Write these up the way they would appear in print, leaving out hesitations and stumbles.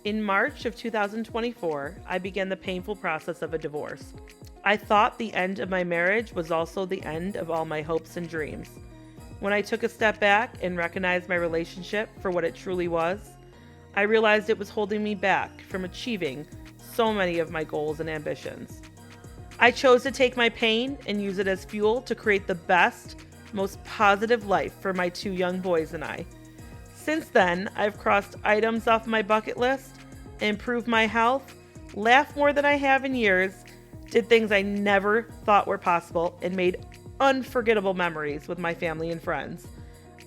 In March of 2024, I began the painful process of a divorce. I thought the end of my marriage was also the end of all my hopes and dreams. When I took a step back and recognized my relationship for what it truly was, I realized it was holding me back from achieving so many of my goals and ambitions. I chose to take my pain and use it as fuel to create the best, most positive life for my 2 young boys and I. Since then, I've crossed items off my bucket list, improved my health, laughed more than I have in years, did things I never thought were possible, and made unforgettable memories with my family and friends.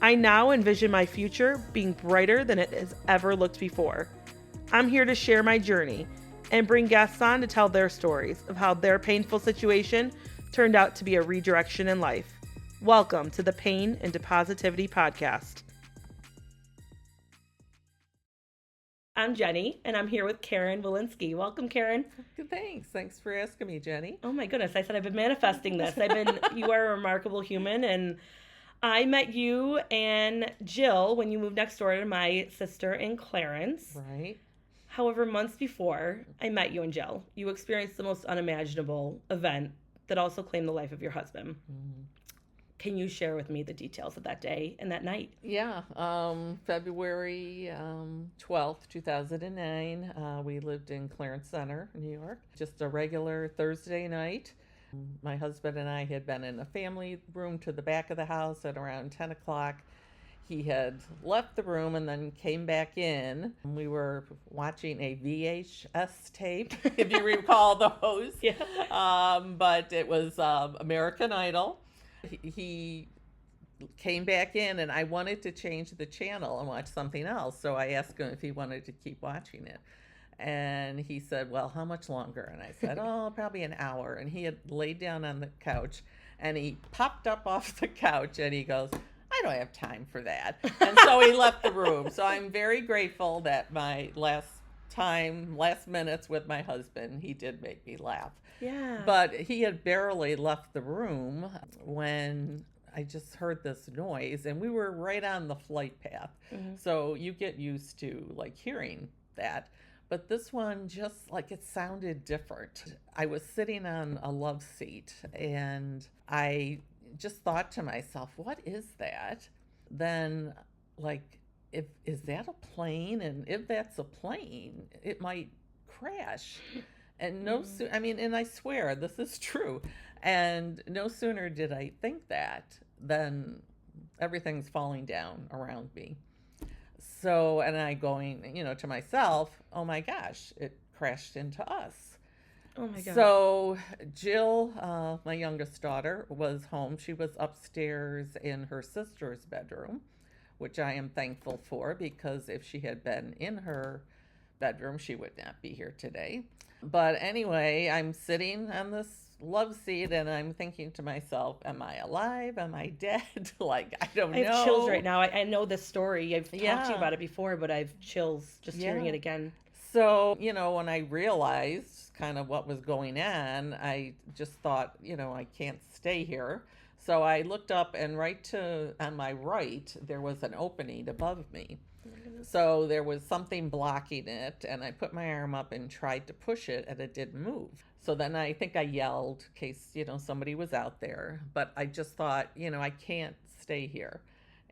I now envision my future being brighter than it has ever looked before. I'm here to share my journey and bring guests on to tell their stories of how their painful situation turned out to be a redirection in life. Welcome to the Pain into Positivity podcast. I'm Jenny, and I'm here with Karen Wielinski. Welcome, Karen. Good, thanks. Thanks for asking me, Jenny. Oh my goodness, I said I've been manifesting this. You are a remarkable human, and I met you and Jill when you moved next door to my sister in Clarence. Right. However, months before I met you and Jill, you experienced the most unimaginable event that also claimed the life of your husband. Mm-hmm. Can you share with me the details of that day and that night? Yeah, February 12th, 2009, we lived in Clarence Center, New York. Just a regular Thursday night. My husband and I had been in a family room to the back of the house at around 10 o'clock. He had left the room and then came back in. We were watching a VHS tape, if you recall those. Yeah. But it was American Idol. He came back in and I wanted to change the channel and watch something else. So I asked him if he wanted to keep watching it. And he said, well, how much longer? And I said, oh, probably an hour. And he had laid down on the couch and he popped up off the couch and he goes, I don't have time for that. And so he left the room. So I'm very grateful that my last minutes with my husband, he did make me laugh. Yeah. But he had barely left the room when I just heard this noise, and we were right on the flight path. Mm-hmm. So you get used to like hearing that. But this one just like it sounded different. I was sitting on a love seat and I just thought to myself, what is that? Then like, is that a plane? And if that's a plane, it might crash. And and I swear this is true. And no sooner did I think that than everything's falling down around me. So, and I going, to myself, oh my gosh, it crashed into us. Oh my God. So Jill, my youngest daughter, was home. She was upstairs in her sister's bedroom, which I am thankful for because if she had been in her bedroom, she would not be here today. But anyway, I'm sitting on this love seat and I'm thinking to myself, am I alive? Am I dead? Like, I don't know. I have chills right now. I know this story. I've talked to you about it before, but I have chills just hearing it again. So, when I realized kind of what was going on, I just thought, I can't stay here. So I looked up and on my right, there was an opening above me. So there was something blocking it, and I put my arm up and tried to push it, and it didn't move. So then I think I yelled in case, somebody was out there. But I just thought, I can't stay here.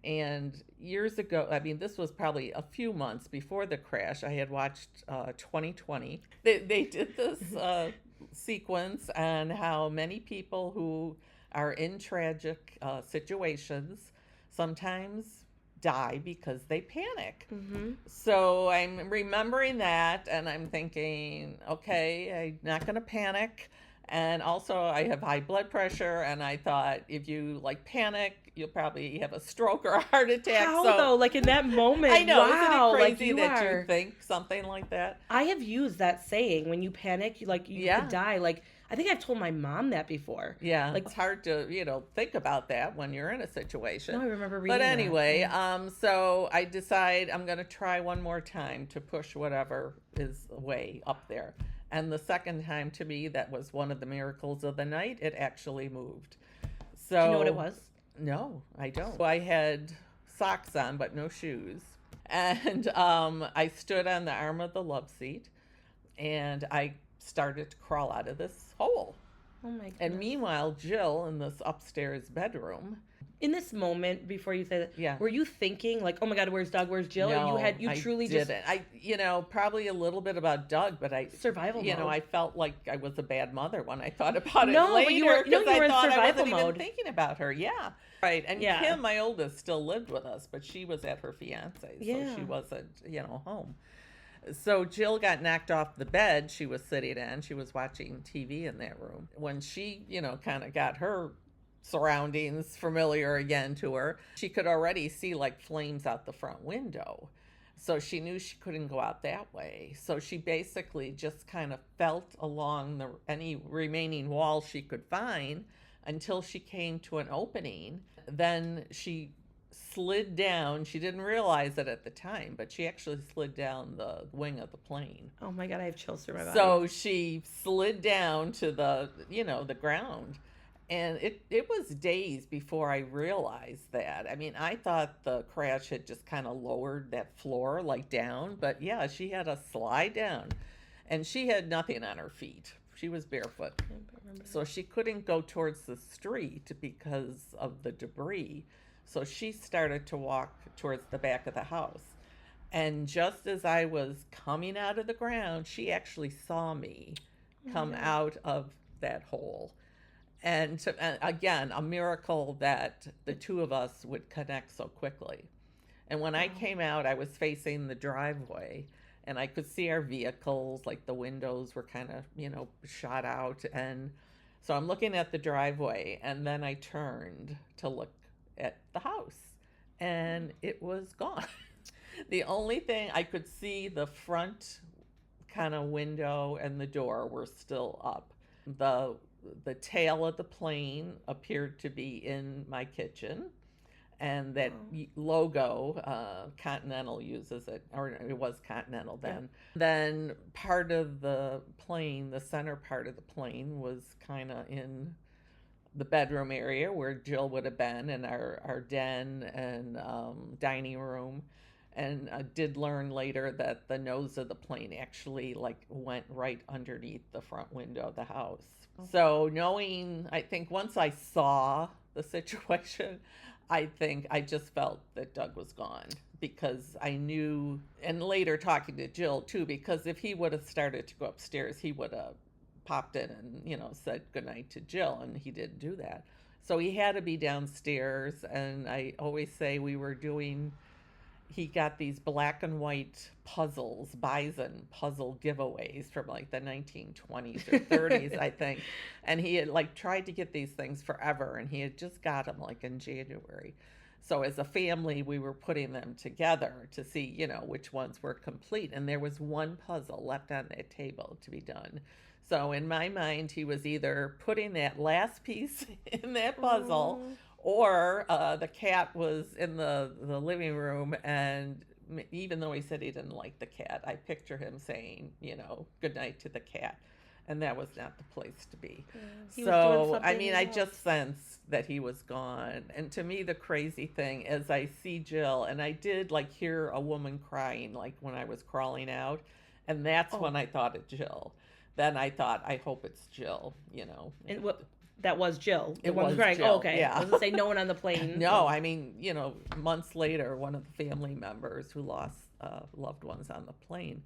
And years ago, this was probably a few months before the crash, I had watched 2020. They did this sequence on how many people who are in tragic situations sometimes die because they panic. Mm-hmm. So I'm remembering that and I'm thinking, okay, I'm not going to panic. And also I have high blood pressure and I thought if you panic, you'll probably have a stroke or a heart attack. How though? Like in that moment, I know, wow, isn't it crazy you think something like that? I have used that saying, when you panic, you could die. Like, I think I've told my mom that before. Yeah, it's hard to, think about that when you're in a situation. No, I remember reading But anyway, that. So I decide I'm going to try one more time to push whatever is way up there. And the second time, to me, that was one of the miracles of the night. It actually moved. So, do you know what it was? No, I don't. I had socks on, but no shoes. And I stood on the arm of the love seat, and I started to crawl out of this hole. Oh my goodness. And meanwhile, Jill in this upstairs bedroom. In this moment, before you say that, Yeah. were you thinking like, "Oh my God, where's Doug? Where's Jill?" No, or you I truly didn't. I probably a little bit about Doug, but I survival mode. I felt like I was a bad mother when I thought about it No, later. but you were because I in thought I survival wasn't mode. even thinking about her. Yeah, right. And Yeah. Kim, my oldest, still lived with us, but she was at her fiance's, Yeah. so she wasn't home. So Jill got knocked off the bed she was sitting in. She was watching TV in that room. When she, kind of got her surroundings familiar again to her, she could already see like flames out the front window. So she knew she couldn't go out that way. So she basically just kind of felt along any remaining wall she could find until she came to an opening. Then she slid down. She didn't realize it at the time, but she actually slid down the wing of the plane. Oh my God, I have chills through my body. So she slid down to the ground. And it was days before I realized that. I mean, I thought the crash had just kind of lowered that floor like down, but yeah, she had a slide down, and she had nothing on her feet. She was barefoot. So she couldn't go towards the street because of the debris. So she started to walk towards the back of the house. And just as I was coming out of the ground, she actually saw me come out of that hole. And again, a miracle that the two of us would connect so quickly. And when I came out, I was facing the driveway, and I could see our vehicles, like the windows were kind of, shot out. And so I'm looking at the driveway, and then I turned to look at the house, and it was gone. The only thing I could see, the front kind of window and the door were still up. The tail of the plane appeared to be in my kitchen, and that logo, Continental uses it, or it was Continental then. Yeah. Then part of the plane, the center part of the plane, was kind of in the bedroom area where Jill would have been, and our den and dining room. And I did learn later that the nose of the plane actually went right underneath the front window of the house. So I think once I saw the situation, I think I just felt that Doug was gone, because I knew, and later talking to Jill too, because if he would have started to go upstairs, he would have popped in and, said goodnight to Jill, and he didn't do that. So he had to be downstairs, and I always say he got these black and white puzzles, bison puzzle giveaways from the 1920s or 30s, I think. And he had tried to get these things forever, and he had just got them in January. So as a family, we were putting them together to see, which ones were complete. And there was one puzzle left on that table to be done. So in my mind, he was either putting that last piece in that puzzle, or the cat was in the living room, and even though he said he didn't like the cat, I picture him saying, goodnight to the cat. And that was not the place to be. Yeah, so, I mean, I just sensed that he was gone. And to me, the crazy thing is I see Jill, and I did hear a woman crying, when I was crawling out. And that's when I thought of Jill. Then I thought, I hope it's Jill, And that was Jill. It was crying. Jill. Oh, okay. Yeah. I was going to say no one on the plane. No, I mean, months later, one of the family members who lost loved ones on the plane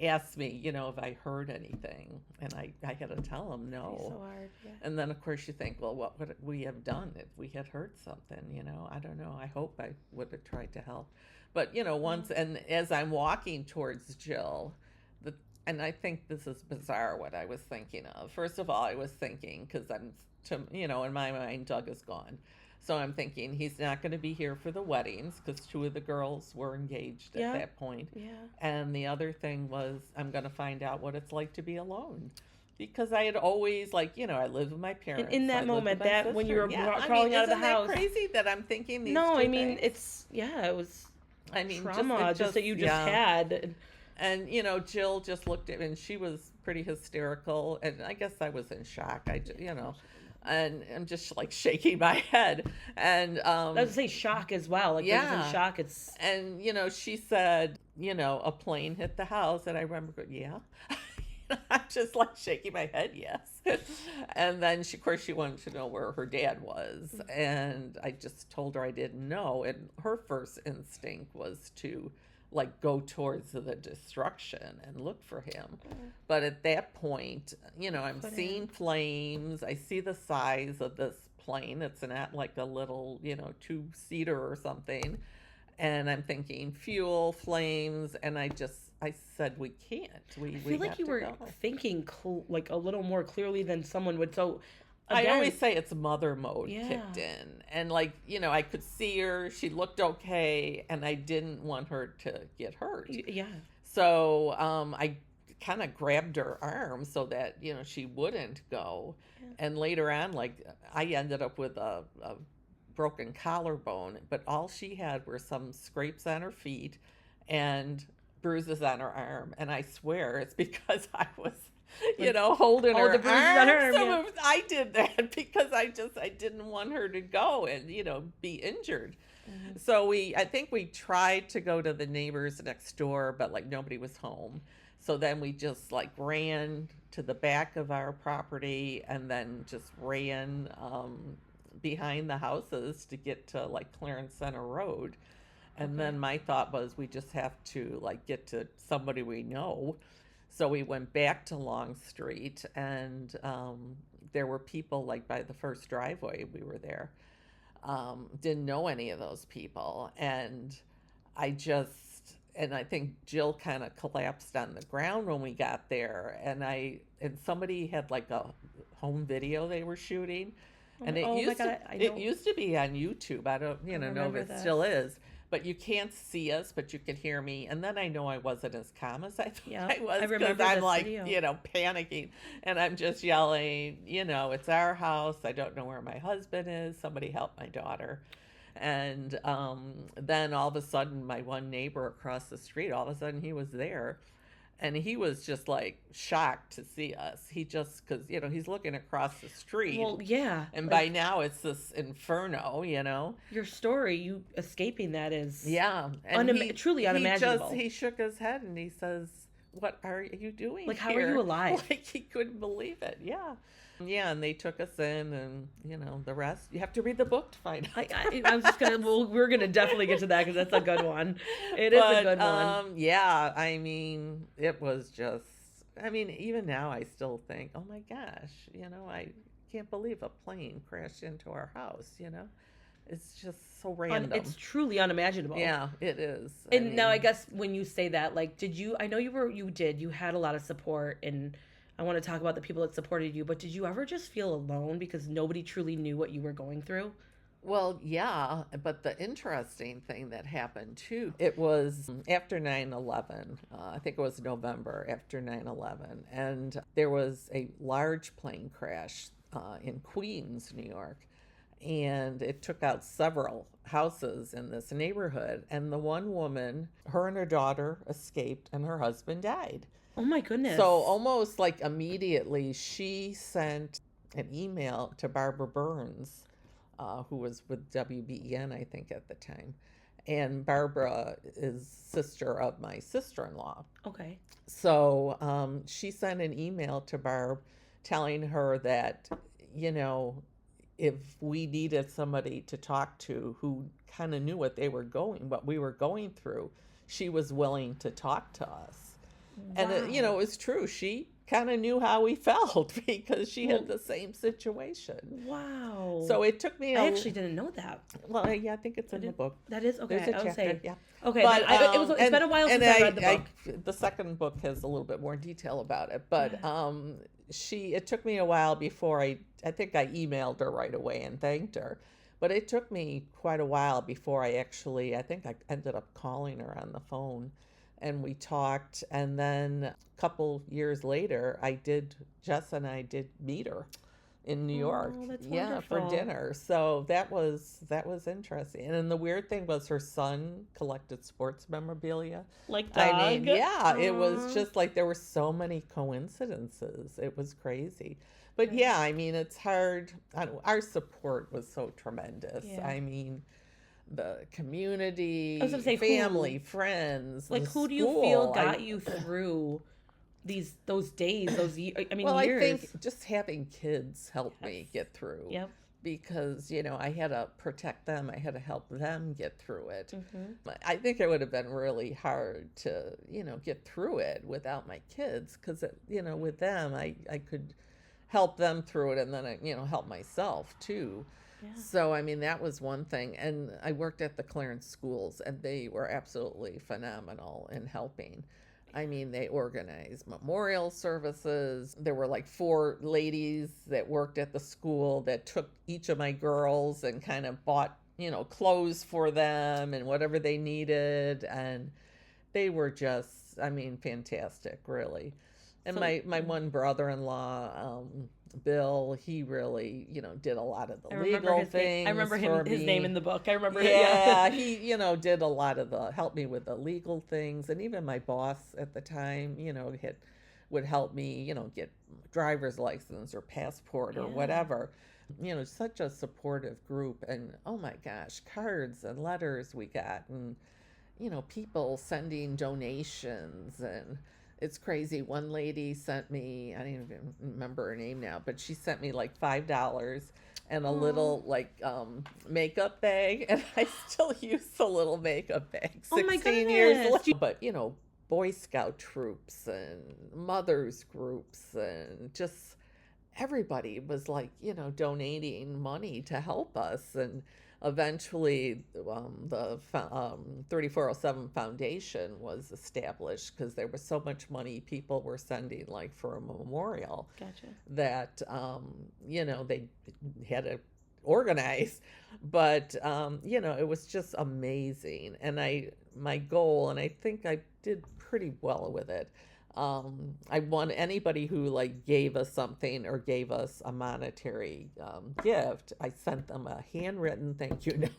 asked me, if I heard anything. And I had to tell him no. It's so hard, yeah. And then, of course, you think, well, what would we have done if we had heard something? I don't know. I hope I would have tried to help. But, once, and as I'm walking towards Jill, and I think this is bizarre what I was thinking of. First of all, I was thinking, because in my mind, Doug is gone. So I'm thinking he's not going to be here for the weddings, because two of the girls were engaged at that point. Yeah. And the other thing was, I'm going to find out what it's like to be alone. Because I had always, I lived with my parents. And in that moment, when you were crawling out of the house. Isn't that crazy that I'm thinking these No, two I mean, things? it was trauma just that you just had. And, Jill just looked at me, and she was pretty hysterical. And I guess I was in shock. And I'm just like shaking my head. And I was gonna say shock as well. Like when it's in yeah. shock, it's And, she said, a plane hit the house. And I remember going, yeah. I'm just like shaking my head, yes. And then, of course, she wanted to know where her dad was. And I just told her I didn't know. And her first instinct was to like go towards the destruction and look for him. But at that point, I'm seeing flames. I see the size of this plane. It's not like a little, two-seater or something. And I'm thinking fuel, flames, and I said we can't. I feel like you were thinking like a little more clearly than someone would. So again, I always say it's mother mode kicked in. And I could see her, she looked okay, and I didn't want her to get hurt. Yeah. So I kind of grabbed her arm so that, she wouldn't go. Yeah. And later on, I ended up with a broken collarbone, but all she had were some scrapes on her feet and bruises on her arm. And I swear it's because I was holding her arm. So I did that because I didn't want her to go and, be injured. Mm-hmm. So I think we tried to go to the neighbors next door, but nobody was home. So then we just ran to the back of our property and then just ran behind the houses to get to Clarence Center Road. And then my thought was we just have to get to somebody we know. So we went back to Long Street, and there were people by the first driveway we were there. Didn't know any of those people. And I think Jill kind of collapsed on the ground when we got there. And somebody had a home video they were shooting. And it used to be on YouTube. I don't know if it still is. But you can't see us, but you can hear me. And then I know I wasn't as calm as I thought I was, because I'm video. Panicking. And I'm just yelling, it's our house. I don't know where my husband is. Somebody help my daughter. And then all of a sudden, my one neighbor across the street, all of a sudden he was there. And he was just shocked to see us. He just, because, he's looking across the street. Well, yeah. And by now it's this inferno, Your story, you escaping that is truly unimaginable. He shook his head and he says, what are you doing how here? are you alive? He couldn't believe it. Yeah. Yeah, and they took us in, and the rest. You have to read the book to find out. I was just gonna. Well, we're gonna definitely get to that because that's a good one. It is a good one. Yeah, it was just. Even now I still think, oh my gosh, I can't believe a plane crashed into our house. It's just so random. It's truly unimaginable. Yeah, it is. And now I guess when you say that, did you? I know you had a lot of support, and I want to talk about the people that supported you, but did you ever just feel alone because nobody truly knew what you were going through? Well, yeah, but the interesting thing that happened too, it was after 9/11. I think it was November after 9/11, and there was a large plane crash in Queens, New York, and it took out several houses in this neighborhood. And the one woman, her and her daughter escaped, and her husband died. Oh my goodness. So almost immediately she sent an email to Barbara Burns, who was with WBEN, I think, at the time. And Barbara is sister of my sister-in-law. Okay. So she sent an email to Barb telling her that, if we needed somebody to talk to who kind of knew what we were going through, she was willing to talk to us. Wow. And, it was true. She kind of knew how we felt because she had the same situation. Wow. So it took me I actually didn't know that. Well, yeah, I think it's in the book. That is? Okay. There's a chapter, say. Yeah. Okay, but it's been a while since I read the book. The second book has a little bit more detail about it. But it took me a while before I think I emailed her right away and thanked her. But it took me quite a while before I think I ended up calling her on the phone. And we talked, and then a couple years later, Jess and I did meet her in New York. Oh, that's Yeah, for wonderful. dinner. So that was interesting. And then the weird thing was her son collected sports memorabilia. Like I mean, dog. yeah, it was Aw. just like there were so many coincidences. It was crazy. But Yeah. yeah, I mean, it's hard. Our support was so tremendous. Yeah. I mean, the I was gonna community, say family, friends, the who do you feel school. got you through those days, I mean Well, I years? think just having kids helped Yes. me get through Yep. because, I had to protect them. I had to help them get through it. Mm-hmm. I think it would have been really hard to, get through it without my kids because, with them, I could help them through it and then I, help myself too. Yeah. So, I mean, that was one thing. And I worked at the Clarence schools and they were absolutely phenomenal in helping. I mean, they organized memorial services. There were like 4 ladies that worked at the school that took each of my girls and kind of bought, clothes for them and whatever they needed. And they were just, I mean, fantastic, really. And So my one brother-in-law, Bill, he really, did a lot of the I remember legal his name. I things remember for his name me. in the book. I remember it. Yeah, Yeah. he, did a lot of help me with the legal things. And even my boss at the time, would help me, get driver's license or passport or Yeah. whatever. Such a supportive group. And oh my gosh, cards and letters we got. And, people sending donations and it's crazy. One lady sent me, I don't even remember her name now, but she sent me like $5 and a Aw. little like makeup bag. And I still use the little makeup bag Oh my 16 years goodness. later. But, Boy Scout troops and mothers groups and just everybody was like, donating money to help us. And eventually, the 3407 Foundation was established because there was so much money people were sending, like for a memorial, Gotcha. that, they had to organize. But, it was just amazing. And my goal, and I think I did pretty well with it. I want anybody who like gave us something or gave us a monetary gift. I sent them a handwritten thank you note.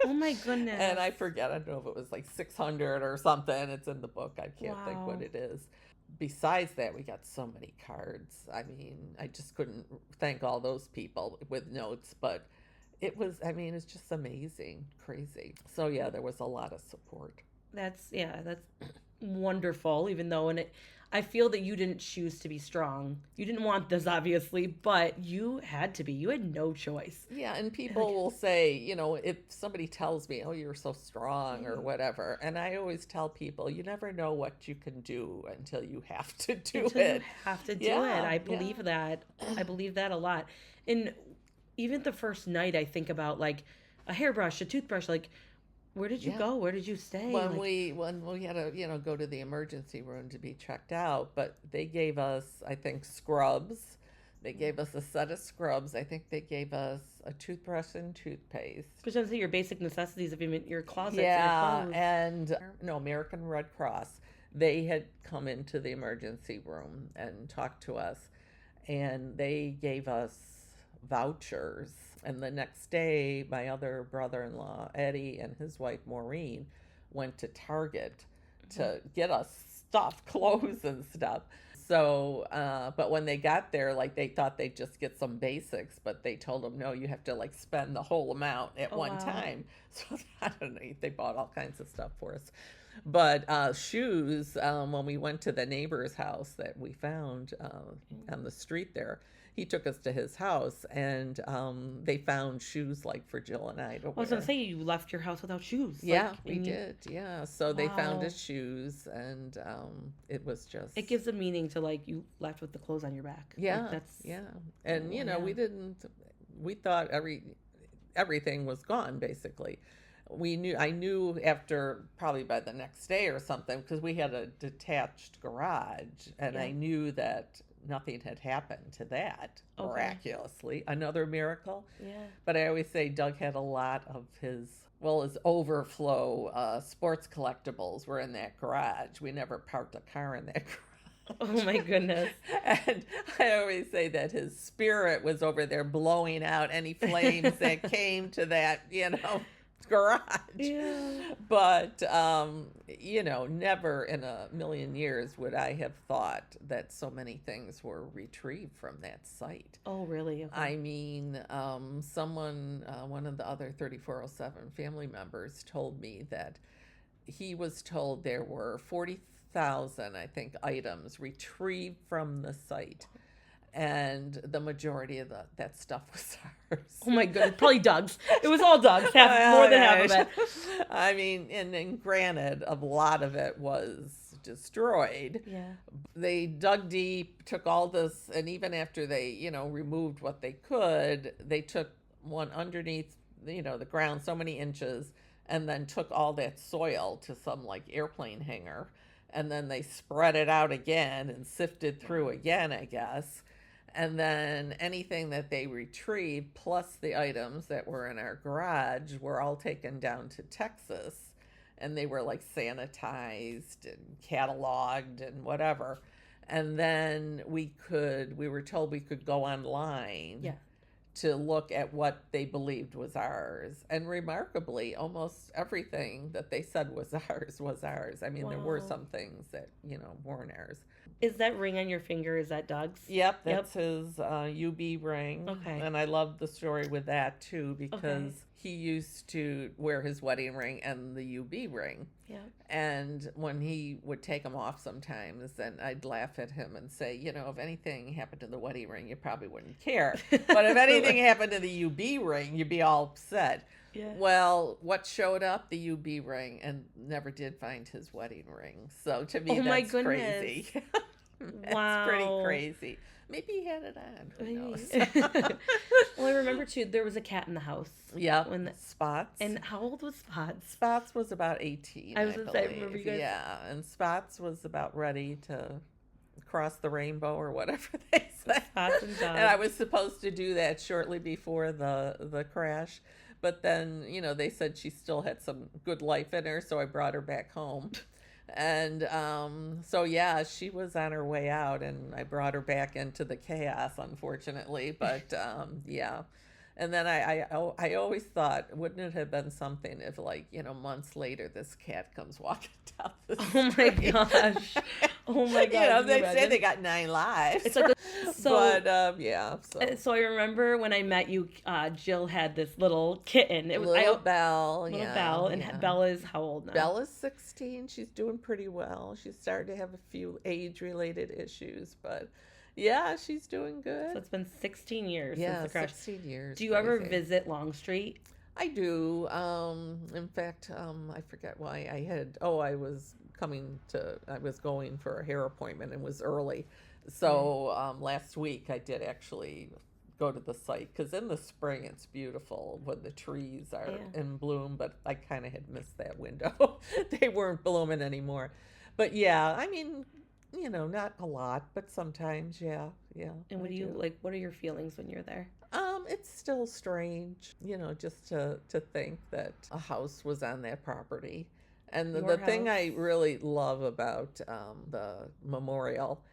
Oh my goodness. And I forget, I don't know if it was like 600 or something. It's in the book. I can't think Wow. what it is. Besides that, we got so many cards. I mean, I just couldn't thank all those people with notes, but it's just amazing, crazy. So yeah, there was a lot of support. That's wonderful. Even though, I feel that you didn't choose to be strong. You didn't want this, obviously, but you had to be. You had no choice. Yeah, and people will say, if somebody tells me, oh, you're so strong or whatever, and I always tell people, you never know what you can do until you have to do Until it. you have to do Yeah, it. I believe that. I believe that a lot. And even the first night, I think about like a hairbrush, a toothbrush, like, where did you Yeah. go? Where did you stay? When Like, we had to, go to the emergency room to be checked out, but they gave us, I think, scrubs. They gave us a set of scrubs. I think they gave us a toothbrush and toothpaste. because I'm saying your basic necessities of even your closet, Yeah, your clothes. and no, American Red Cross. They had come into the emergency room and talked to us, and they gave us vouchers. And the next day, my other brother-in-law, Eddie, and his wife, Maureen, went to Target to get us stuff, clothes and stuff. So, but when they got there, like they thought they'd just get some basics, but they told them, no, you have to like spend the whole amount at Oh, one wow. time. So I don't know, they bought all kinds of stuff for us. But shoes, when we went to the neighbor's house that we found on the street there, he took us to his house and they found shoes like for Jill and I to I was wear. gonna say you left your house without shoes. Yeah, Like, we and did. Yeah. So they found Wow. us shoes and it was just. It gives a meaning to like you left with the clothes on your back. Yeah. Like, that's Yeah. And, yeah. we thought everything was gone basically. I knew after probably by the next day or something because we had a detached garage and I Yeah. knew that nothing had happened to that Okay. miraculously. Another miracle. Yeah. But I always say Doug had a lot of his overflow sports collectibles were in that garage. We never parked a car in that garage. Oh my goodness. And I always say that his spirit was over there blowing out any flames that came to that, garage. Yeah. But, never in a million years would I have thought that so many things were retrieved from that site. Oh, really? Okay. I mean, one of the other 3407 family members told me that he was told there were 40,000, I think, items retrieved from the site. And the majority of that stuff was ours. Oh my goodness, probably Doug's. It was all Doug's, more than half of it. I mean, and granted, a lot of it was destroyed. Yeah. They dug deep, took all this, and even after they, removed what they could, they took one underneath, the ground so many inches, and then took all that soil to some like airplane hangar, and then they spread it out again and sifted through again, I guess. And then anything that they retrieved, plus the items that were in our garage, were all taken down to Texas. And they were like sanitized and cataloged and whatever. And then we were told we could go online to look at what they believed was ours. And remarkably, almost everything that they said was ours was ours. I mean, there were some things that, weren't ours. Is that ring on your finger, is that Doug's? Yep, that's his UB ring. Okay. And I love the story with that, too, because he used to wear his wedding ring and the UB ring. Yeah. And when he would take them off sometimes, then I'd laugh at him and say, if anything happened to the wedding ring, you probably wouldn't care. But if anything happened to the UB ring, you'd be all upset. Yeah. Well, what showed up? The UB ring, and never did find his wedding ring. So to me, that's crazy. That's pretty crazy. Maybe he had it on. Who knows? Well, I remember too, there was a cat in the house. Yeah. Spots. And how old was Spots? Spots was about 18. I was I remember you guys. Yeah, and Spots was about ready to cross the rainbow or whatever they say. Spots and Doug. And I was supposed to do that shortly before the crash. But then, they said she still had some good life in her, so I brought her back home. And she was on her way out, and I brought her back into the chaos, unfortunately. But and then I always thought, wouldn't it have been something if, like, months later, this cat comes walking down the street? Oh my gosh! Oh my gosh! They say they got 9 lives. It's like So I remember when I met you, Jill had this little kitten. It was Belle. Belle, and Bella is how old now? Bella's 16. She's doing pretty well. She's starting to have a few age-related issues, but yeah, she's doing good. So it's been 16 years since the crash. 16 years. Do you ever visit Longstreet? I do. In fact, I forget why I was going for a hair appointment and was early. So last week I did actually go to the site, because in the spring it's beautiful when the trees are in bloom, but I kind of had missed that window. They weren't blooming anymore. But yeah, I mean, not a lot, but sometimes, yeah. And what do you like? What are your feelings when you're there? It's still strange, just to think that a house was on that property. And the thing I really love about the memorial,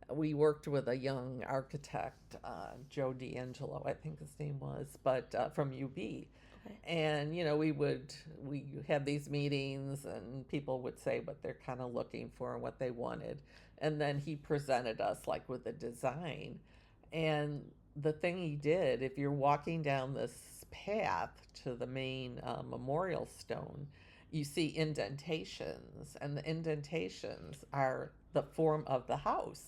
we worked with a young architect, Joe D'Angelo, I think his name was, but from UB. Okay. And, we had these meetings, and people would say what they're kind of looking for and what they wanted. And then he presented us like with a design. And the thing he did, if you're walking down this path to the main memorial stone, you see indentations, and the indentations are the form of the house.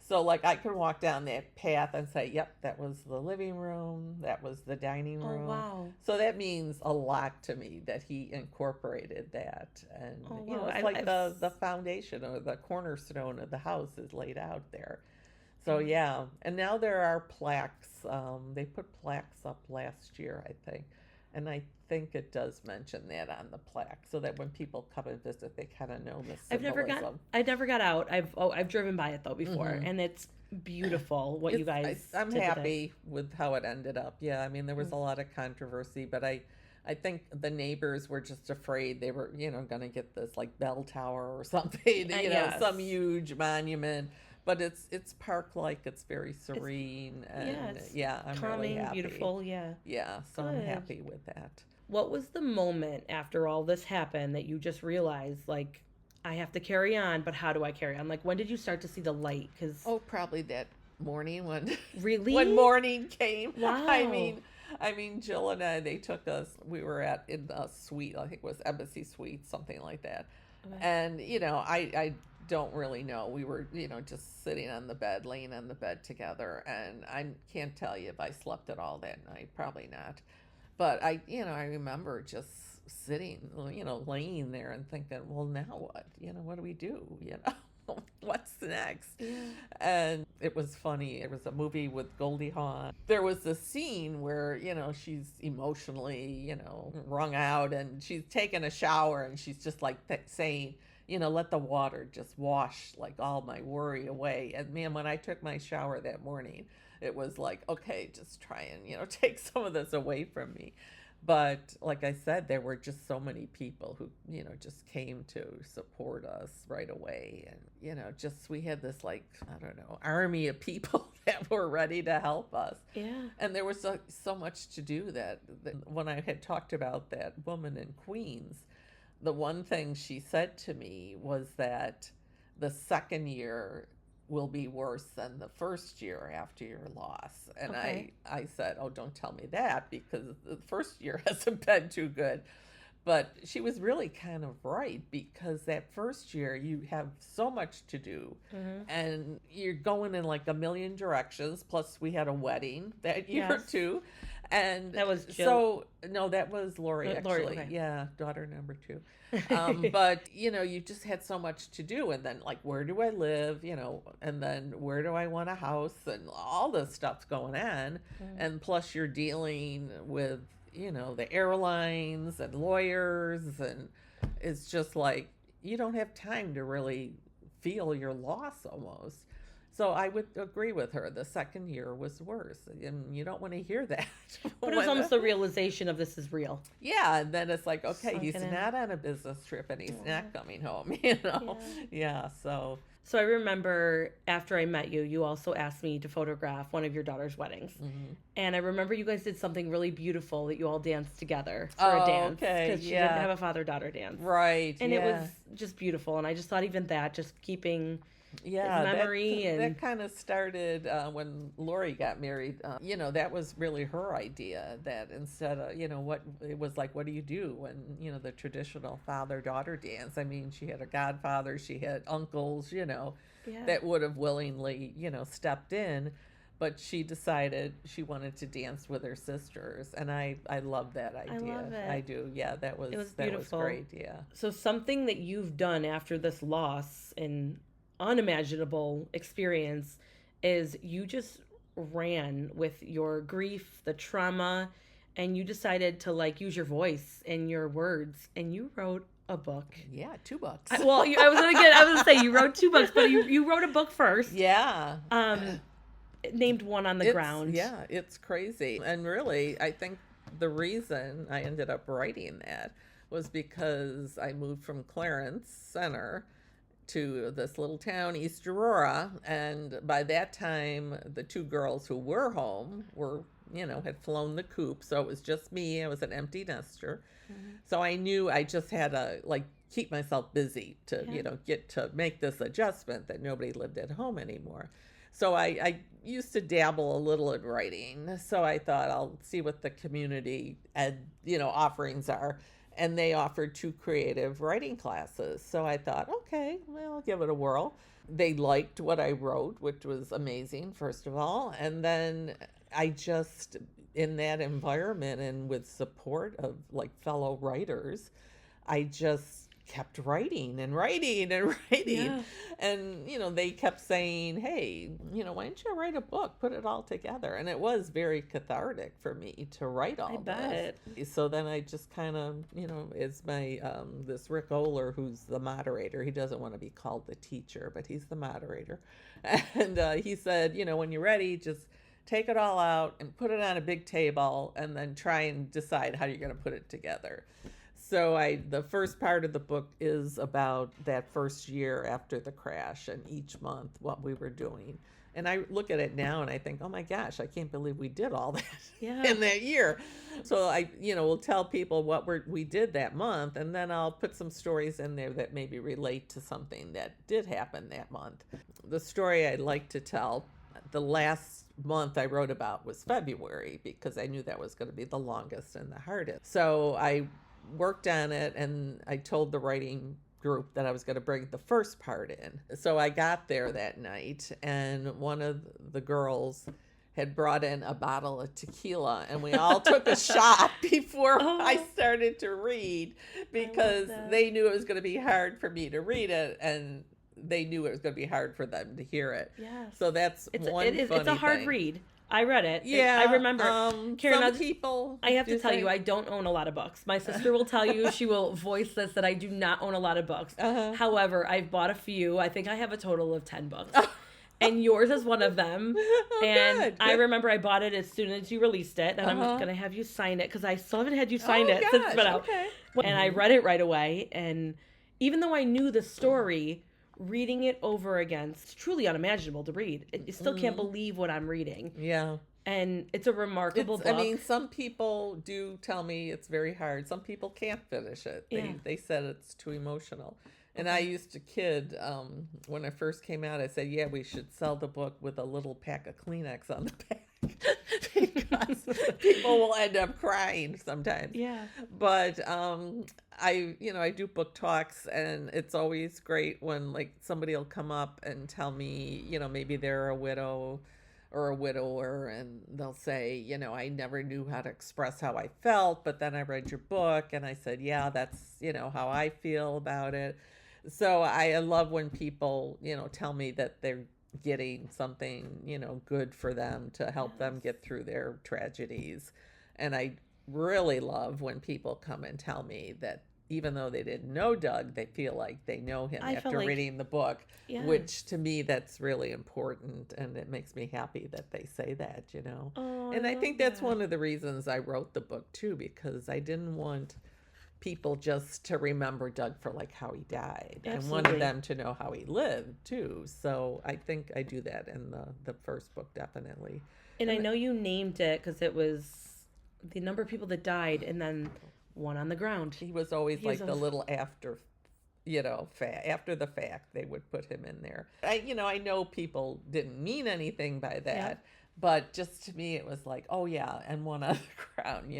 So, like, I can walk down that path and say, yep, that was the living room, that was the dining room. Oh, wow. So that means a lot to me that he incorporated that. And, it's like the foundation or the cornerstone of the house is laid out there. So, yeah. And now there are plaques. They put plaques up last year, I think. And I think it does mention that on the plaque, so that when people come and visit, they kind of know the symbolism. I never got out. I've driven by it though before, and it's beautiful. What you guys? I'm happy with how it ended up. Yeah, I mean, there was a lot of controversy, but I I think the neighbors were just afraid they were, going to get this like bell tower or something, Yes. some huge monument. But it's park-like. It's very serene, and I'm really calming, happy. beautiful, yeah. Yeah, so I'm Good. happy with that. What was the moment after all this happened that you just realized, like, I have to carry on, but how do I carry on? Like, when did you start to see the light? Because Oh, probably that morning when really, when morning came. Wow. I mean, Jill and I, they took us. We were in a suite. I think it was Embassy Suite, something like that. Okay. And I don't really know. We were just sitting on the bed, laying on the bed together, and I can't tell you if I slept at all that night. Probably not. But I remember just sitting, laying there and thinking, well, now what? What do we do? What's next? Yeah. And it was funny. It was a movie with Goldie Hawn. There was a scene where, she's emotionally, wrung out, and she's taking a shower, and she's just like saying, let the water just wash like all my worry away. And man, when I took my shower that morning, it was like, okay, just try and, take some of this away from me. But like I said, there were just so many people who, just came to support us right away. And, just we had this like, I don't know, army of people that were ready to help us. Yeah. And there was so much to do that when I had talked about that woman in Queens, the one thing she said to me was that the second year will be worse than the first year after your loss. And Okay. I said, oh, don't tell me that, because the first year hasn't been too good. But she was really kind of right, because that first year you have so much to do, and you're going in like a million directions. Plus we had a wedding that year Yes. too. And That was Jill. so no, that was Lori, actually. Lori, okay. Yeah, daughter number 2. But you just had so much to do, and then like, where do I live, and then where do I want a house, and all this stuff's going on. And plus you're dealing with the airlines and lawyers, and it's just like you don't have time to really feel your loss almost. So I would agree with her. The second year was worse, and you don't want to hear that. But it was almost the realization of this is real. Yeah, and then it's like, okay, Sunken he's in. not on a business trip, and he's not coming home, Yeah, so. So I remember after I met you, you also asked me to photograph one of your daughter's weddings. And I remember you guys did something really beautiful that you all danced together for a dance. Okay, Because she didn't have a father-daughter dance. Right, And it was just beautiful. And I just thought even that, just keeping memory. That kind of started when Lori got married. That was really her idea, that instead of, what it was like, what do you do when, the traditional father-daughter dance? I mean, she had a godfather, she had uncles, that would have willingly, stepped in. But she decided she wanted to dance with her sisters, and I love that idea. I love it. I do. Yeah, that was beautiful. great. Yeah. So something that you've done after this loss and unimaginable experience is you just ran with your grief, the trauma, and you decided to like use your voice and your words, and you wrote a book. Yeah, 2 books. I was gonna say you wrote 2 books, but you wrote a book first. Yeah. Named One on the Ground. Yeah, it's crazy. And really, I think the reason I ended up writing that was because I moved from Clarence Center to this little town, East Aurora. And by that time, the 2 girls who were home were, had flown the coop. So it was just me. I was an empty nester. So I knew I just had to keep myself busy to, get to make this adjustment that nobody lived at home anymore. So I used to dabble a little in writing. So I thought I'll see what the community offerings are. And they offered 2 creative writing classes. So I thought, okay, well, I'll give it a whirl. They liked what I wrote, which was amazing, first of all. And then I just, in that environment and with support of fellow writers, I just kept writing and writing and writing. Yeah. And, they kept saying, hey, why don't you write a book, put it all together? And it was very cathartic for me to write all this. So then I just kind of, it's my, this Rick Oler, who's the moderator. He doesn't want to be called the teacher, but he's the moderator. And he said, when you're ready, just take it all out and put it on a big table and then try and decide how you're going to put it together. So the first part of the book is about that first year after the crash and each month what we were doing. And I look at it now and I think, oh my gosh, I can't believe we did all that in that year. So I, will tell people what we did that month, and then I'll put some stories in there that maybe relate to something that did happen that month. The story I like to tell, the last month I wrote about was February, because I knew that was going to be the longest and the hardest. So I worked on it, and I told the writing group that I was going to bring the first part in. So I got there that night, and one of the girls had brought in a bottle of tequila, and we all took a shot before I started to read, because they knew it was going to be hard for me to read it, and they knew it was going to be hard for them to hear it. Yes. So that's it's a hard read. I read it. Yeah. I remember. Karen, some people. I have to tell you, I don't own a lot of books. My sister will tell you, she will voice this, that I do not own a lot of books. However, I've bought a few. I think I have a total of 10 books. And yours is one of them. And good. I remember I bought it as soon as you released it. And I'm going to have you sign it, because I still haven't had you sign it since it's been out. Okay. And I read it right away. And even though I knew the story, reading it over again, it's truly unimaginable to read. You still can't believe what I'm reading. Yeah. And it's a remarkable book. I mean, some people do tell me it's very hard. Some people can't finish it. They said it's too emotional. And I used to kid, when I first came out, I said, yeah, we should sell the book with a little pack of Kleenex on the back. Because people will end up crying sometimes. Yeah. But I do book talks, and it's always great when somebody will come up and tell me, maybe they're a widow or a widower, and they'll say, I never knew how to express how I felt, but then I read your book and I said, yeah, that's, how I feel about it. So I love when people, tell me that they're getting something, good for them to help them get through their tragedies. And I really love when people come and tell me that even though they didn't know Doug, they feel like they know him after reading the book, which to me, that's really important. And it makes me happy that they say that, Oh, and I think that's one of the reasons I wrote the book too, because I didn't want people just to remember Doug for how he died. Absolutely. I wanted them to know how he lived too. So I think I do that in the first book, definitely. And I know you named it because it was the number of people that died and then one on the ground. He was always the little after, after the fact, they would put him in there. I know people didn't mean anything by that. But just to me, it was oh yeah, and one on the ground,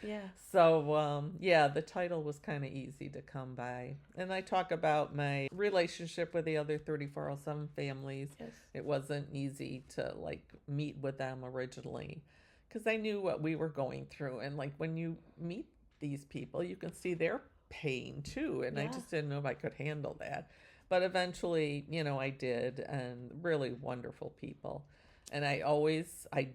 Yeah. So, the title was kind of easy to come by. And I talk about my relationship with the other 3407 families. Yes. It wasn't easy to, meet with them originally, because I knew what we were going through. And, when you meet these people, you can see their pain, too. And I just didn't know if I could handle that. But eventually, I did, and really wonderful people. And I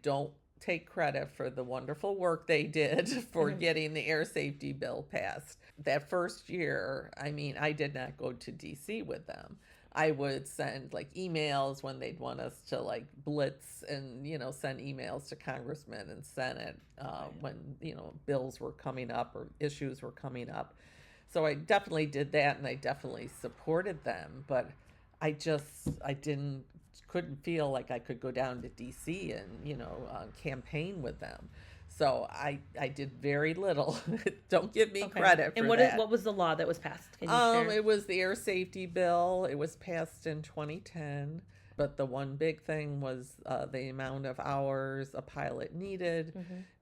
don't take credit for the wonderful work they did for getting the air safety bill passed. That first year, I did not go to DC with them. I would send emails when they'd want us to blitz and, send emails to congressmen and Senate when, bills were coming up or issues were coming up. So I definitely did that, and I definitely supported them. But I couldn't feel like I could go down to DC and, campaign with them. So I did very little. Don't give me credit for that. And what was the law that was passed? Can you share? It was the air safety bill. It was passed in 2010. But the one big thing was the amount of hours a pilot needed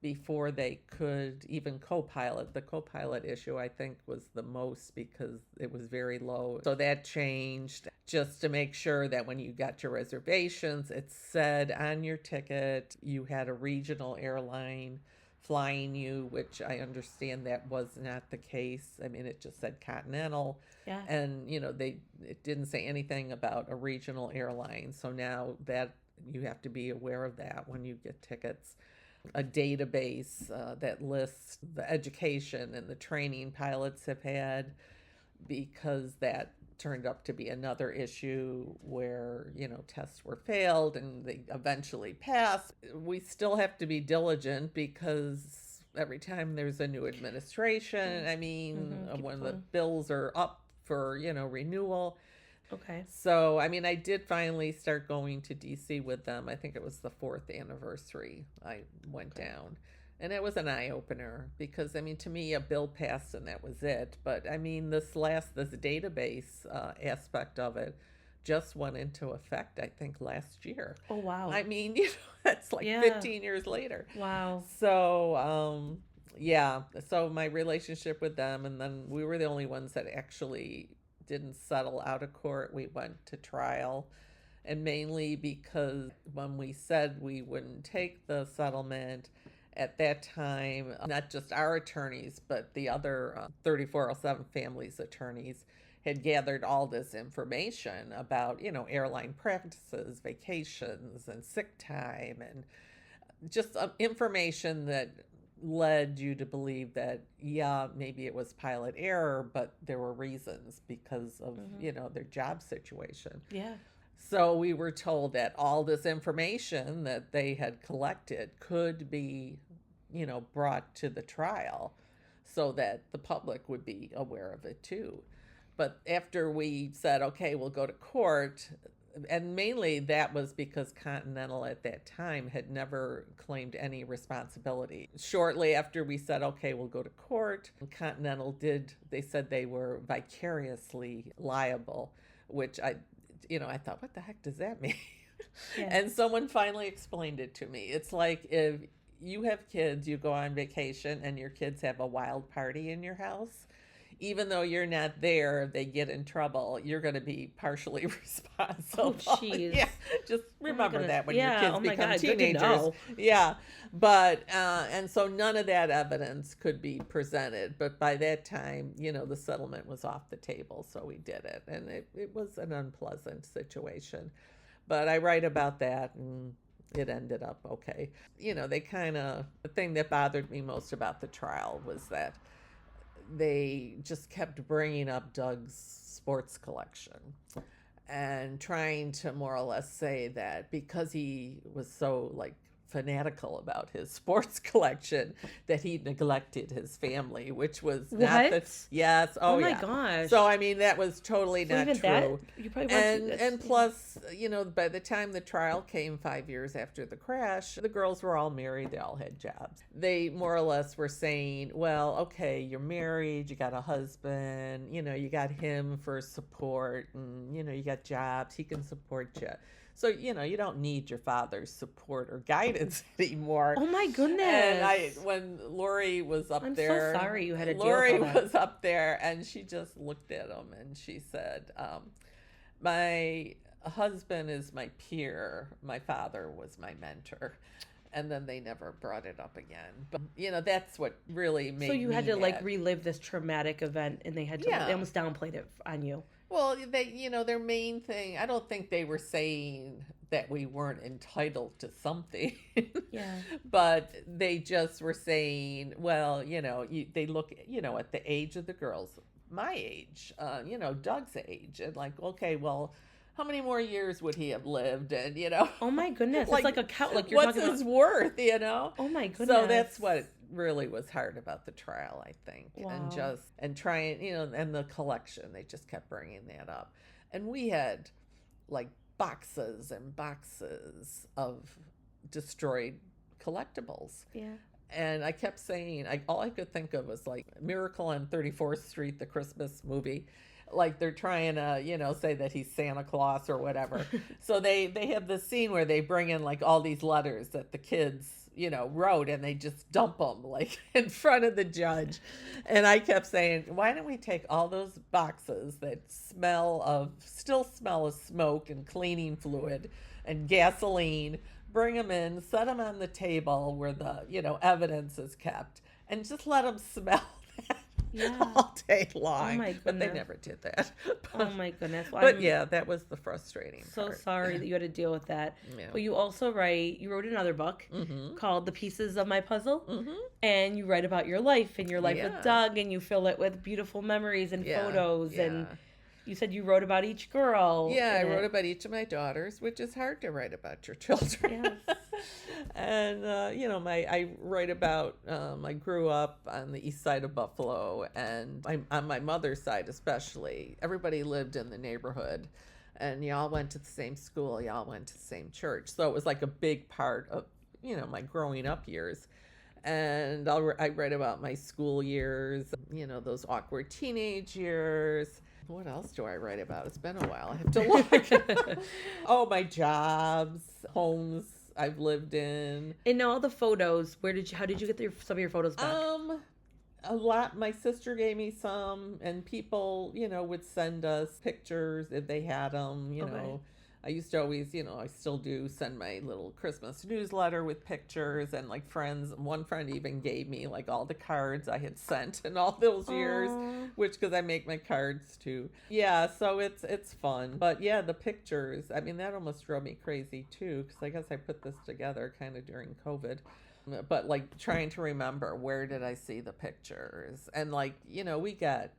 before they could even co-pilot. The co-pilot issue, I think, was the most because it was very low. So that changed just to make sure that when you got your reservations, it said on your ticket you had a regional airline flying you, which I understand that was not the case. It just said Continental. Yeah. And, it didn't say anything about a regional airline. So now that you have to be aware of that when you get tickets. A database that lists the education and the training pilots have had, because that turned up to be another issue where, tests were failed and they eventually passed. We still have to be diligent because every time there's a new administration, when the bills are up for, renewal. Okay. So, I did finally start going to DC with them. I think it was the 4th anniversary I went down. And it was an eye-opener because, to me, a bill passed and that was it. But, this database aspect of it just went into effect, I think, last year. Oh, wow. That's like 15 years later. Wow. So, So my relationship with them, and then we were the only ones that actually didn't settle out of court. We went to trial. And mainly because when we said we wouldn't take the settlement, at that time, not just our attorneys, but the other 3407 families attorneys had gathered all this information about, airline practices, vacations, and sick time, and just information that led you to believe that, maybe it was pilot error, but there were reasons because of, their job situation. Yeah. So we were told that all this information that they had collected could be, brought to the trial so that the public would be aware of it too. But after we said, okay, we'll go to court, and mainly that was because Continental at that time had never claimed any responsibility. Shortly after we said, okay, we'll go to court, Continental they said they were vicariously liable, which I thought, what the heck does that mean? Yeah. And someone finally explained it to me. It's like if you have kids, you go on vacation, and your kids have a wild party in your house. Even though you're not there, they get in trouble, you're going to be partially responsible. Oh, jeez. Yeah, just remember that when your kids become teenagers. Good to know. Yeah, but, and so none of that evidence could be presented. But by that time, the settlement was off the table, so we did it. And it was an unpleasant situation. But I write about that, and it ended up okay. The thing that bothered me most about the trial was that they just kept bringing up Doug's sports collection and trying to more or less say that because he was so fanatical about his sports collection that he neglected his family, which was what? Yes. Oh my gosh. So that was totally not true. That, you probably and plus, by the time the trial came 5 years after the crash, the girls were all married. They all had jobs. They more or less were saying, well, okay, you're married, you got a husband, you got him for support, and you got jobs, he can support you. So, you don't need your father's support or guidance anymore. Oh, my goodness. And when Lori was up there. I'm so sorry you had to deal Lori with all that. was up there, and she just looked at him, and she said, my husband is my peer. My father was my mentor. And then they never brought it up again. But, that's what really made me So you had to, mad. relive this traumatic event, and they had to, they almost downplayed it on you. Well, their main thing, I don't think they were saying that we weren't entitled to something. Yeah. But they just were saying, well, they look, at the age of the girls, my age, Doug's age, and okay, well, how many more years would he have lived? And, Oh, my goodness. It's like a cow. You're what's talking his worth, Oh, my goodness. So that's what really was hard about the trial, I think. Wow. And trying, and the collection, they just kept bringing that up. And we had boxes and boxes of destroyed collectibles. Yeah. And I kept saying, all I could think of was Miracle on 34th Street, the Christmas movie. They're trying to, say that he's Santa Claus or whatever. So they have this scene where they bring in all these letters that the kids, wrote, and they just dump them in front of the judge. And I kept saying, why don't we take all those boxes that still smell of smoke and cleaning fluid and gasoline, bring them in, set them on the table where the, evidence is kept, and just let them smell all day long. Oh my goodness. But they never did that. Oh my goodness. Well, that was the frustrating part. Sorry that you had to deal with that. Yeah. But you also wrote another book called The Pieces of My Puzzle. And you write about your life and your life with Doug, and you fill it with beautiful memories and photos and You said you wrote about each girl. Yeah, I wrote about each of my daughters, which is hard to write about your children. Yes. And, I write about, I grew up on the east side of Buffalo, and on my mother's side especially, everybody lived in the neighborhood, and y'all went to the same school, y'all went to the same church. So it was like a big part of, my growing up years. And I write about my school years, those awkward teenage years. What else do I write about? It's been a while. I have to look. Oh, my jobs, homes I've lived in. And all the photos, how did you get some of your photos back? A lot. My sister gave me some, and people, would send us pictures if they had them, Okay. I used to always, I still do send my little Christmas newsletter with pictures, and like friends. One friend even gave me like all the cards I had sent in all those years, which, because I make my cards too. Yeah, so it's fun. But yeah, the pictures, I mean, that almost drove me crazy too, because I guess I put this together kind of during COVID. But like trying to remember, where did I see the pictures? And like, we got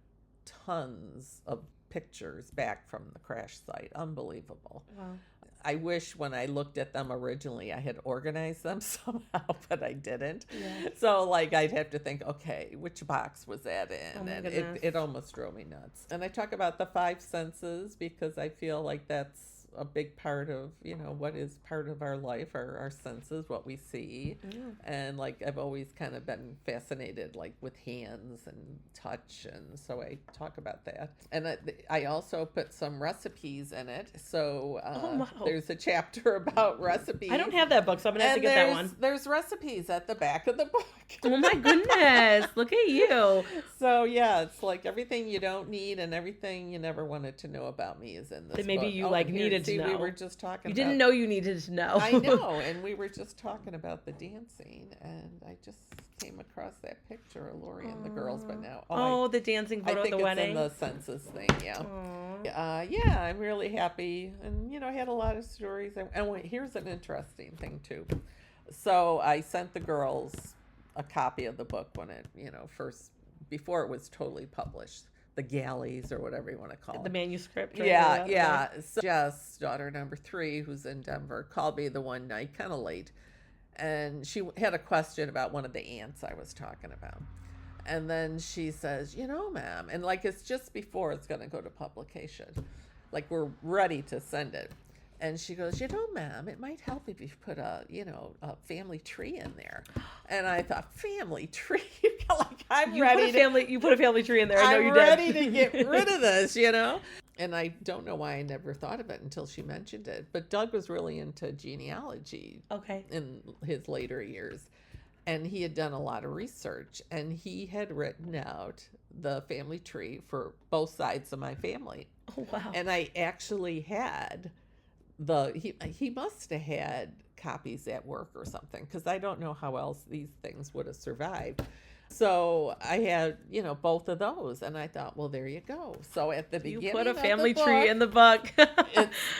tons of pictures back from the crash site. Unbelievable. Wow. I wish when I looked at them originally, I had organized them somehow, but I didn't. Yeah. So like I'd have to think, okay, which box was that in? Oh my And goodness. it almost drove me nuts. And I talk about the five senses because I feel like that's a big part of, what is part of our life, our senses, what we see. Yeah. And like I've always kind of been fascinated like with hands and touch, and so I talk about that. And I also put some recipes in it. So wow. there's a chapter about recipes. I don't have that book, so I'm going to have to get that one. There's recipes at the back of the book. Oh my goodness. Look at you. So yeah, it's like everything you don't need and everything you never wanted to know about me is in this That maybe book. you See, needed to know. we were just talking You about, didn't know you needed to know. I know, and we were just talking about the dancing, and I just came across that picture of Lori and the girls, but now the dancing I photo think at the it's wedding. in the census thing, yeah. Aw. Yeah, I'm really happy, and I had a lot of stories. And here's an interesting thing too. So I sent the girls a copy of the book when it, first, before it was totally published, the galleys or whatever you want to call it. The manuscript. Right? Yeah. So Jess, daughter number 3, who's in Denver, called me the one night, kind of late, and she had a question about one of the ants I was talking about. And then she says, ma'am, and like it's just before it's going to go to publication, like we're ready to send it. And she goes, ma'am, it might help if you put a family tree in there. And I thought, family tree? Like I'm ready You put a family tree in there. I know I'm you ready did. to get rid of this, And I don't know why I never thought of it until she mentioned it. But Doug was really into genealogy Okay. in his later years. And he had done a lot of research. And he had written out the family tree for both sides of my family. Oh, wow. And I actually had he must have had copies at work or something, because I don't know how else these things would have survived. So I had, both of those, and I thought, well, there you go. So at the beginning, you put a of family the tree book, in the book.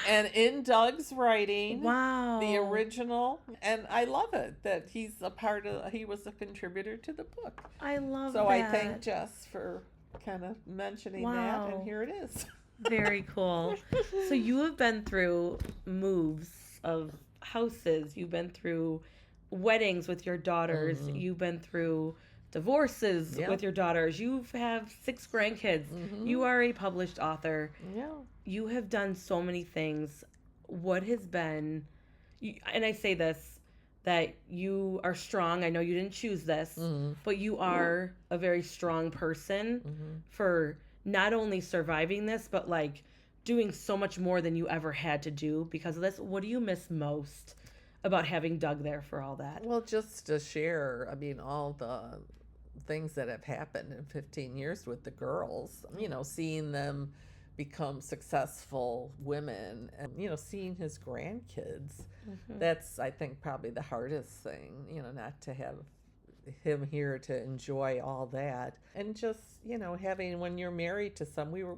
and in Doug's writing, Wow. the original, and I love it that he was a contributor to the book. I love So that. I thank Jess for kind of mentioning that, and here it is. Very cool. So you have been through moves of houses. You've been through weddings with your daughters. Mm-hmm. You've been through divorces with your daughters. You have 6 grandkids. Mm-hmm. You are a published author. Yeah. You have done so many things. What has been, and I say this, that you are strong. I know you didn't choose this, but you are a very strong person for not only surviving this, but like doing so much more than you ever had to do because of this. What do you miss most about having Doug there for all that? Well, just to share, all the things that have happened in 15 years with the girls, seeing them become successful women and, seeing his grandkids, that's, I think, probably the hardest thing, not to have him here to enjoy all that. And just, having, when you're married to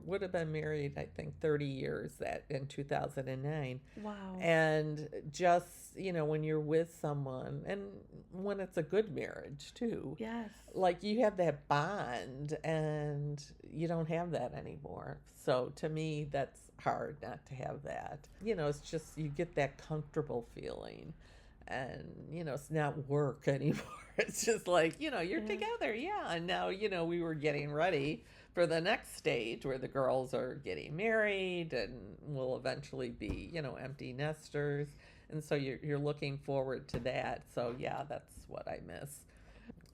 would have been married, I think, 30 years in 2009. Wow. And just, when you're with someone, and when it's a good marriage too. Yes. Like, you have that bond, and you don't have that anymore. So to me, that's hard not to have that. It's just, you get that comfortable feeling. And, it's not work anymore. It's just like, you're together. Yeah. And now, we were getting ready for the next stage where the girls are getting married and will eventually be, empty nesters. And so you're looking forward to that. So, yeah, that's what I miss.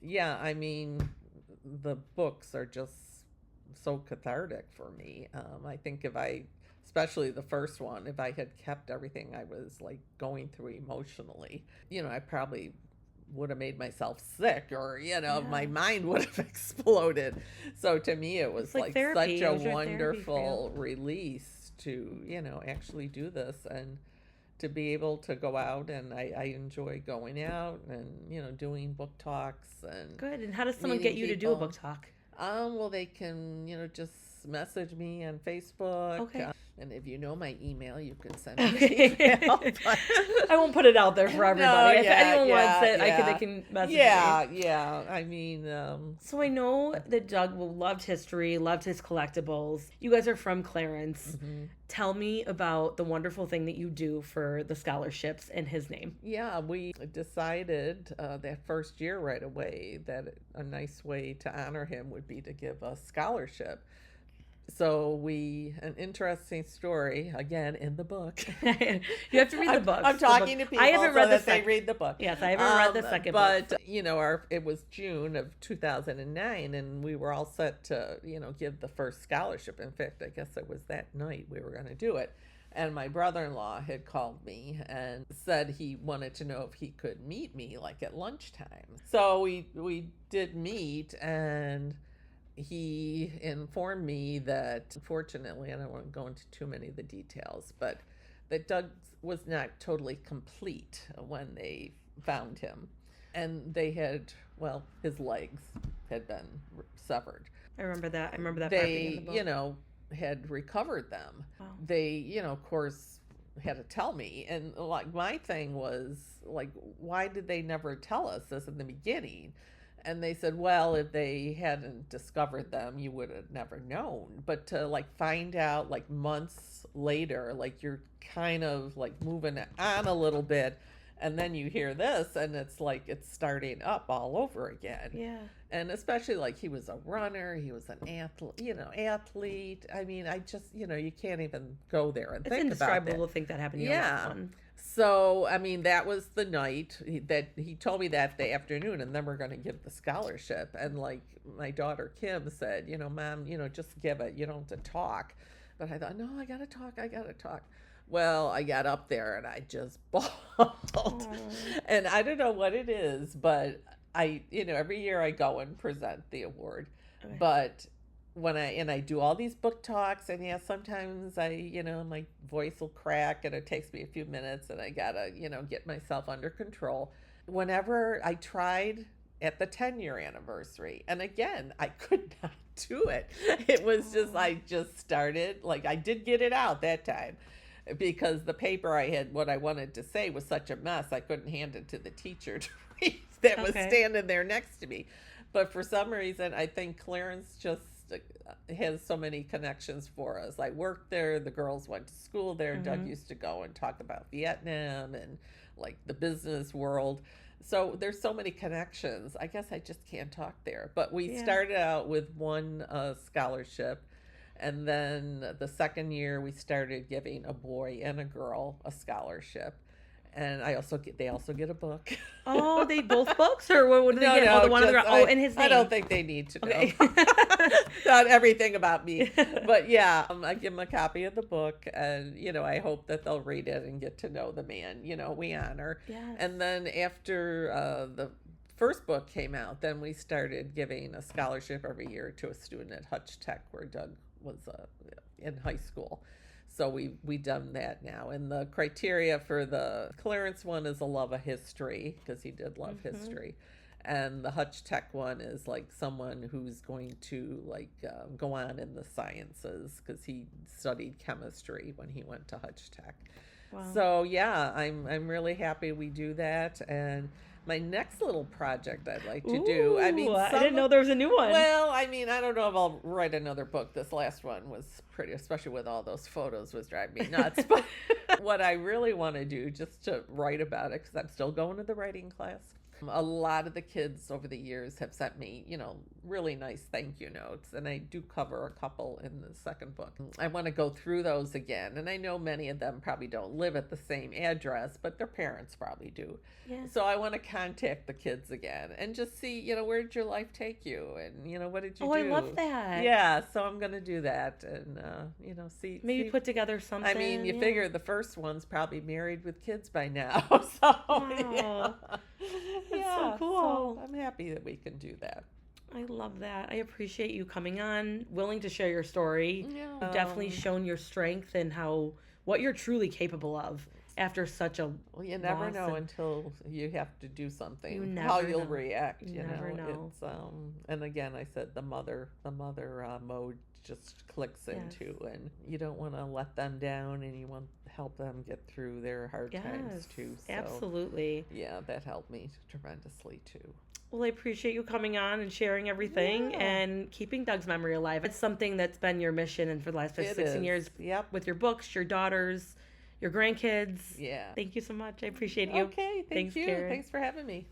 Yeah, I mean, the books are just so cathartic for me. I think especially the first one, if I had kept everything I was like going through emotionally, I probably would have made myself sick, or my mind would have exploded. So to me, it was like therapy. Such a wonderful release to actually do this, and to be able to go out. And I enjoy going out and doing book talks. And good. And how does someone get you to do a book talk? Well, they can just message me on Facebook. Okay. And if you know my email, you can send me an email. I won't put it out there for everybody. If anyone wants it, they can message me. Yeah. I mean... So I know that Doug loved history, loved his collectibles. You guys are from Clarence. Mm-hmm. Tell me about the wonderful thing that you do for the scholarships in his name. Yeah, we decided that first year right away that a nice way to honor him would be to give a scholarship. So an interesting story, again, in the book. You have to read the book. I'm talking to people they read the book. Yes, I haven't read the second book. But, it was June of 2009, and we were all set to, give the first scholarship. In fact, I guess it was that night we were going to do it. And my brother-in-law had called me and said he wanted to know if he could meet me, like, at lunchtime. So we did meet, and... he informed me that, unfortunately, I don't want to go into too many of the details, but that Doug was not totally complete when they found him. And they had, his legs had been severed. I remember that. They, had recovered them. Wow. They, of course, had to tell me. And, like, my thing was, like, why did they never tell us this in the beginning? And they said, well, if they hadn't discovered them, you would have never known. But to, like, find out, like, months later, like, you're kind of, like, moving on a little bit, and then you hear this, and it's like it's starting up all over again. Yeah. And especially, like, he was a runner, he was an athlete. I mean, I just, you can't even go there and think about it. It's indescribable to think that happened. Yeah. So, I mean, that was the night that he told me that the afternoon, and then we're going to give the scholarship. And, like, my daughter Kim said, Mom, just give it. You don't have to talk. But I thought, no, I got to talk. Well, I got up there and I just bawled. And I don't know what it is, but every year I go and present the award. Okay. But when I do all these book talks, and sometimes my voice will crack and it takes me a few minutes and I gotta, get myself under control. Whenever I tried at the 10-year anniversary, and again, I could not do it. It was just, I just started, like, I did get it out that time because the paper I had, what I wanted to say was such a mess, I couldn't hand it to the teacher to read that was standing there next to me. But for some reason, I think Clarence just has so many connections for us. I worked there, the girls went to school there. Mm-hmm. Doug used to go and talk about Vietnam and, like, the business world. So there's so many connections. I guess I just can't talk there. But we started out with one scholarship, and then the second year we started giving a boy and a girl a scholarship. And they also get a book. Oh, they both books, or what do they get? Oh, the one in his name. I don't think they need to know. Not everything about me, but yeah, I give them a copy of the book, and I hope that they'll read it and get to know the man. We honor. Yes. And then after the first book came out, then we started giving a scholarship every year to a student at Hutch Tech, where Doug was in high school. So we've done that now. And the criteria for the Clarence one is a love of history, because he did love history. And the Hutch Tech one is like someone who's going to like go on in the sciences because he studied chemistry when he went to Hutch Tech. Wow. So yeah, I'm really happy we do that. And my next little project I'd like to do. I mean, I didn't know there was a new one. Well, I mean, I don't know if I'll write another book. This last one was pretty, especially with all those photos, was driving me nuts. But what I really want to do, just to write about it, because I'm still going to the writing class. A lot of the kids over the years have sent me, really nice thank you notes, and I do cover a couple in the second book. I want to go through those again, and I know many of them probably don't live at the same address, but their parents probably do. Yeah. So I want to contact the kids again and just see, where did your life take you, and what did you do? Oh, I love that. Yeah, so I'm going to do that, and see. Maybe put together something. I mean, you figure the first one's probably married with kids by now, so wow. That's so cool. So I'm happy that we can do that. I love that. I appreciate you coming on, willing to share your story. Yeah. You've definitely shown your strength and what you're truly capable of after such a Well, you never loss know and- until you have to do something. You how never you'll know. react. You never know. It's and again, I said the mother mode just clicks into, and you don't want to let them down, and you want to help them get through their hard times too. So, absolutely. Yeah, that helped me tremendously too. Well, I appreciate you coming on and sharing everything and keeping Doug's memory alive. It's something that's been your mission, and for the last 16 years, with your books, your daughters, your grandkids. Yeah. Thank you so much. I appreciate you. Okay, thanks, Karen. Thanks for having me.